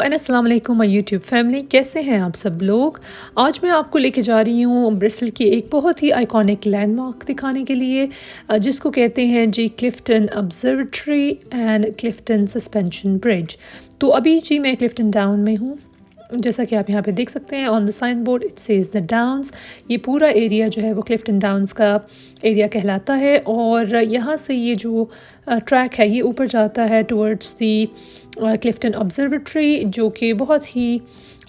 And अस्सलाम वालेकुम my YouTube family, कैसे हैं आप सब लोग। आज मैं आपको लेके जा रही हूँ ब्रिस्टल की एक बहुत ही आइकॉनिक लैंडमार्क दिखाने के लिए, जिसको कहते हैं जी Clifton Observatory and Clifton suspension Bridge. तो अभी जी मैं क्लिफ्टन डाउन में हूँ। जैसा कि आप यहाँ पे देख सकते हैं on the sign board it says the downs. ये पूरा एरिया जो है वो क्लिफ्टन डाउन्स का एरिया कहलाता है और यहाँ से ये जो ट्रैक है ये ऊपर जाता है टुवर्ड्स दी क्लिफ्टन ऑब्जर्वेटरी, जो कि बहुत ही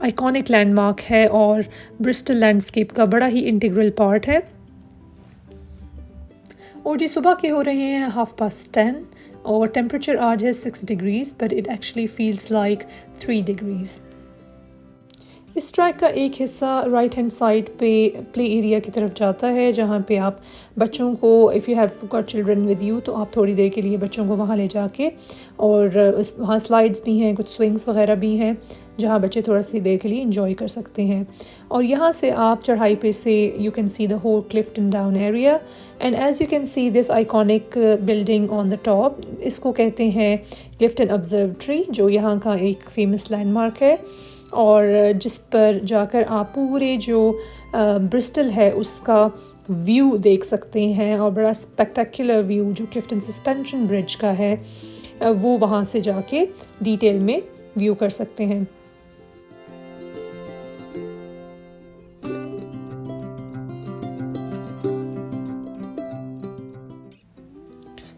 आइकॉनिक लैंडमार्क है और ब्रिस्टल लैंडस्केप का बड़ा ही इंटीग्रल पार्ट है। और जी सुबह के हो रहे हैं 10:30 और टेम्परेचर आज है 6 degrees, but it actually feels like 3 degrees. इस ट्रैक का एक हिस्सा राइट हैंड साइड पे प्ले एरिया की तरफ जाता है, जहाँ पे आप बच्चों को, if you have got children with you, तो आप थोड़ी देर के लिए बच्चों को वहाँ ले जाके, और वहाँ स्लाइड्स भी हैं, कुछ स्विंग्स वगैरह भी हैं जहाँ बच्चे थोड़ा सी देर के लिए इंजॉय कर सकते हैं। और यहाँ से आप चढ़ाई पे से you can see the whole Clifton down area and as you can see this iconic building on the top, इसको कहते हैं क्लिफ्टन ऑब्जर्वेटरी, जो यहाँ का एक फेमस लैंडमार्क है और जिस पर जाकर आप पूरे जो ब्रिस्टल है उसका व्यू देख सकते हैं। और बड़ा स्पेक्टेकुलर व्यू जो क्लिफ्टन सस्पेंशन ब्रिज का है वो वहाँ से जाके डिटेल में व्यू कर सकते हैं।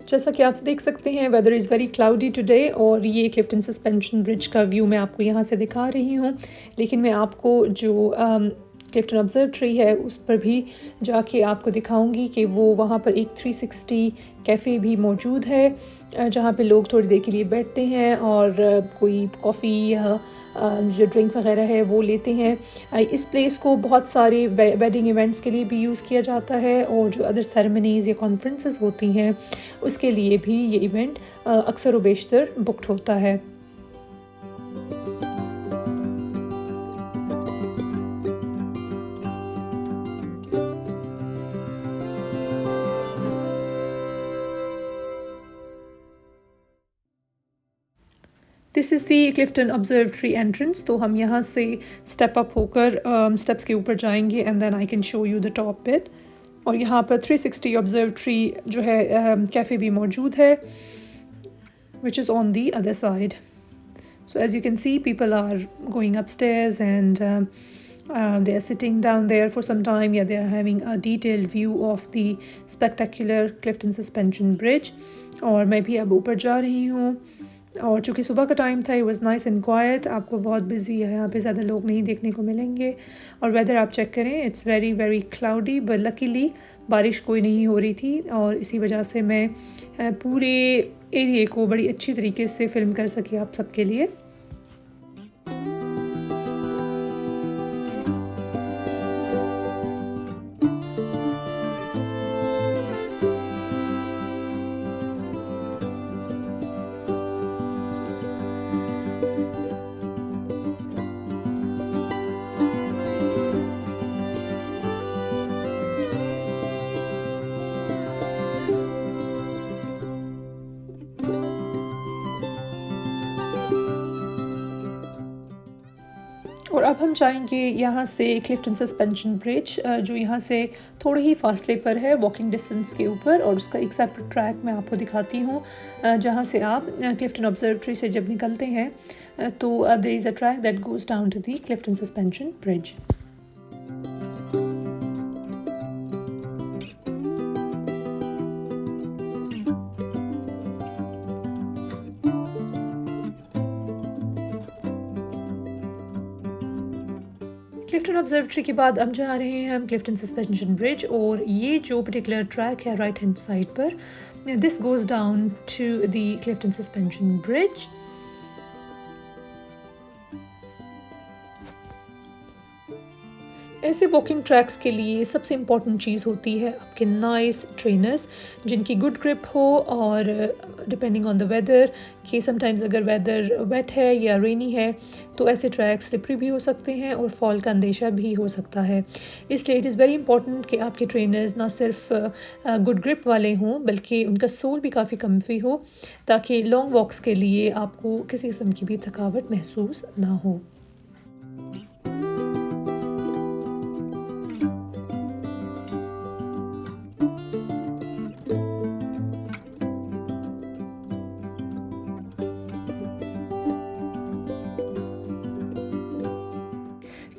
जैसा कि आप देख सकते हैं weather is very cloudy today और ये क्लिफ्टन सस्पेंशन ब्रिज का व्यू मैं आपको यहाँ से दिखा रही हूँ, लेकिन मैं आपको जो क्लिफ्टन ऑब्जर्वेटरी है उस पर भी जाके आपको दिखाऊंगी कि वो वहाँ पर एक 360 कैफ़े भी मौजूद है, जहाँ पे लोग थोड़ी देर के लिए बैठते हैं और कोई कॉफ़ी या जो ड्रिंक वगैरह है वो लेते हैं। इस प्लेस को बहुत सारे वेडिंग इवेंट्स के लिए भी यूज़ किया जाता है और जो अदर सेरेमनीज़ या कॉन्फ्रेंसेस होती हैं उसके लिए भी ये इवेंट अक्सर व बेशतर बुक्ड होता है। This is the Clifton observatory entrance. तो हम यहाँ से स्टेप अप होकर स्टेप्स के ऊपर जाएंगे and then I can show you the top bit. और यहाँ पर 360 ऑब्जर्वेटरी जो है कैफ़े भी मौजूद है, which is on the other side. So as you can see, people are going upstairs and they are sitting down there for some time. Yeah, they are having a detailed view of the spectacular Clifton Suspension Bridge. और मैं भी अब ऊपर जा रही हूँ और चूँकि सुबह का टाइम था, it was nice and quiet। आपको बहुत बिजी है, यहाँ पे ज़्यादा लोग नहीं देखने को मिलेंगे। और वेदर आप चेक करें, it's very very cloudy, but luckily बारिश कोई नहीं हो रही थी और इसी वजह से मैं पूरे एरिया को बड़ी अच्छी तरीके से फिल्म कर सकी आप सबके लिए। और अब हम जाएंगे यहाँ से क्लिफ्टन सस्पेंशन ब्रिज, जो यहाँ से थोड़े ही फासले पर है, वॉकिंग डिस्टेंस के ऊपर, और उसका एक सेपरेट ट्रैक मैं आपको दिखाती हूँ जहाँ से आप क्लिफ्टन ऑब्जर्वेटरी से जब निकलते हैं तो there is a track that goes down to the Clifton suspension bridge. Clifton observatory के बाद अब जा रहे हैं हम क्लिफ्टन सस्पेंशन ब्रिज, और ये जो पर्टिकुलर ट्रैक है राइट हैंड साइड पर, this goes down to the Clifton suspension bridge. ऐसे वॉकिंग ट्रैक्स के लिए सबसे इम्पॉर्टेंट चीज़ होती है आपके नाइस ट्रेनर्स जिनकी गुड ग्रिप हो, और डिपेंडिंग ऑन द वेदर कि समटाइम्स अगर वेदर वेट है या रेनी है तो ऐसे ट्रैक्स स्लिपरी भी हो सकते हैं और फॉल का अंदेशा भी हो सकता है। इसलिए इट इज़ वेरी इंपॉर्टेंट कि आपके ट्रेनर्स ना सिर्फ गुड ग्रिप वाले हों बल्कि उनका सोल भी काफ़ी कम्फी हो, ताकि लॉन्ग वॉक्स के लिए आपको किसी किस्म की भी थकावट महसूस ना हो।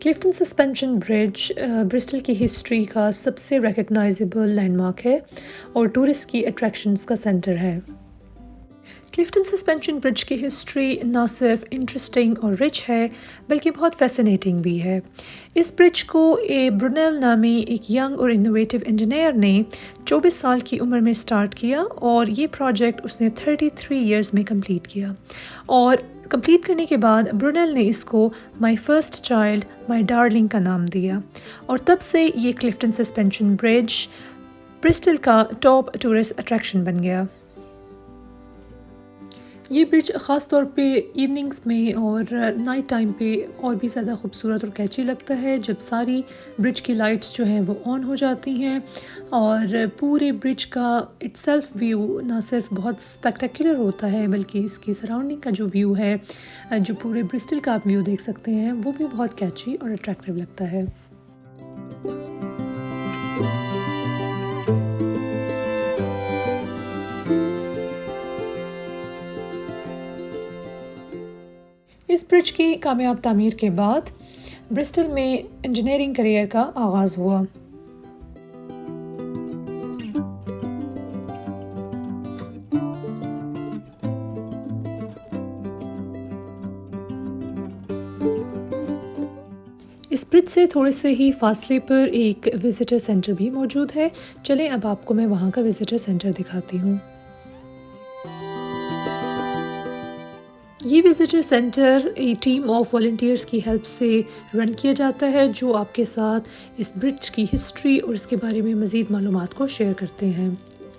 क्लिफ्टन सस्पेंशन ब्रिज ब्रिस्टल की हिस्ट्री का सबसे रिकग्नाइजेबल लैंडमार्क है और टूरिस्ट की अट्रैक्शंस का सेंटर है। क्लिफ्टन सस्पेंशन ब्रिज की हिस्ट्री ना सिर्फ इंटरेस्टिंग और रिच है बल्कि बहुत फैसिनेटिंग भी है। इस ब्रिज को ब्रुनेल नामी एक यंग और इनोवेटिव इंजीनियर ने 24 साल की उम्र में स्टार्ट किया और ये प्रोजेक्ट उसने 33 इयर्स में कंप्लीट किया, और कंप्लीट करने के बाद ब्रुनेल ने इसको my first child my darling का नाम दिया, और तब से ये क्लिफ्टन सस्पेंशन ब्रिज ब्रिस्टल का टॉप टूरिस्ट अट्रैक्शन बन गया। ये ब्रिज ख़ास तौर पे इवनिंग्स में और नाइट टाइम पे और भी ज़्यादा खूबसूरत और कैची लगता है जब सारी ब्रिज की लाइट्स जो हैं वो ऑन हो जाती हैं, और पूरे ब्रिज का इट्सेल्फ व्यू ना सिर्फ बहुत स्पेक्टेकुलर होता है बल्कि इसकी सराउंडिंग का जो व्यू है, जो पूरे ब्रिस्टल का आप व्यू देख सकते हैं, वो भी बहुत कैची और अट्रैक्टिव लगता है। इस ब्रिज की कामयाब तामीर के बाद ब्रिस्टल में इंजीनियरिंग करियर का आगाज़ हुआ। इस ब्रिज से थोड़े से ही फासले पर एक विज़िटर सेंटर भी मौजूद है। चलें अब आपको मैं वहाँ का विज़िटर सेंटर दिखाती हूँ। ये विज़िटर सेंटर एक टीम ऑफ वॉलंटियर्स की हेल्प से रन किया जाता है जो आपके साथ इस ब्रिज की हिस्ट्री और इसके बारे में मज़ीद मालूमात को शेयर करते हैं।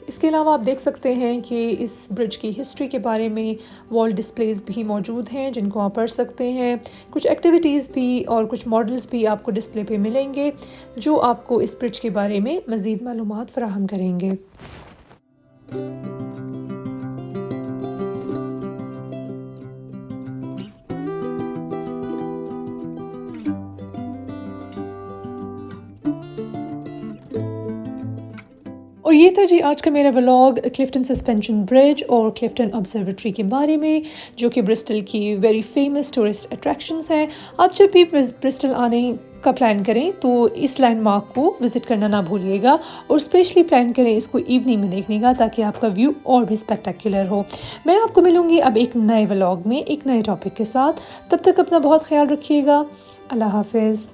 इसके अलावा आप देख सकते हैं कि इस ब्रिज की हिस्ट्री के बारे में वॉल डिस्प्लेज भी मौजूद हैं जिनको आप पढ़ सकते हैं। कुछ एक्टिविटीज़ भी और कुछ मॉडल्स भी आपको डिस्प्ले पे मिलेंगे जो आपको इस ब्रिज के बारे में मज़ीद मालूमात फराहम करेंगे। और ये था जी आज का मेरा व्लॉग क्लिफ्टन सस्पेंशन ब्रिज और क्लिफ्टन ऑब्जर्वेटरी के बारे में, जो कि ब्रिस्टल की वेरी फेमस टूरिस्ट अट्रैक्शंस हैं। आप जब भी ब्रिस्टल आने का प्लान करें तो इस लैंडमार्क को विज़िट करना ना भूलिएगा, और स्पेशली प्लान करें इसको इवनिंग में देखने का ताकि आपका व्यू और भी स्पेक्टेकुलर हो। मैं आपको मिलूँगी अब एक नए व्लॉग में एक नए टॉपिक के साथ। तब तक अपना बहुत ख्याल रखिएगा। अल्लाह हाफिज़।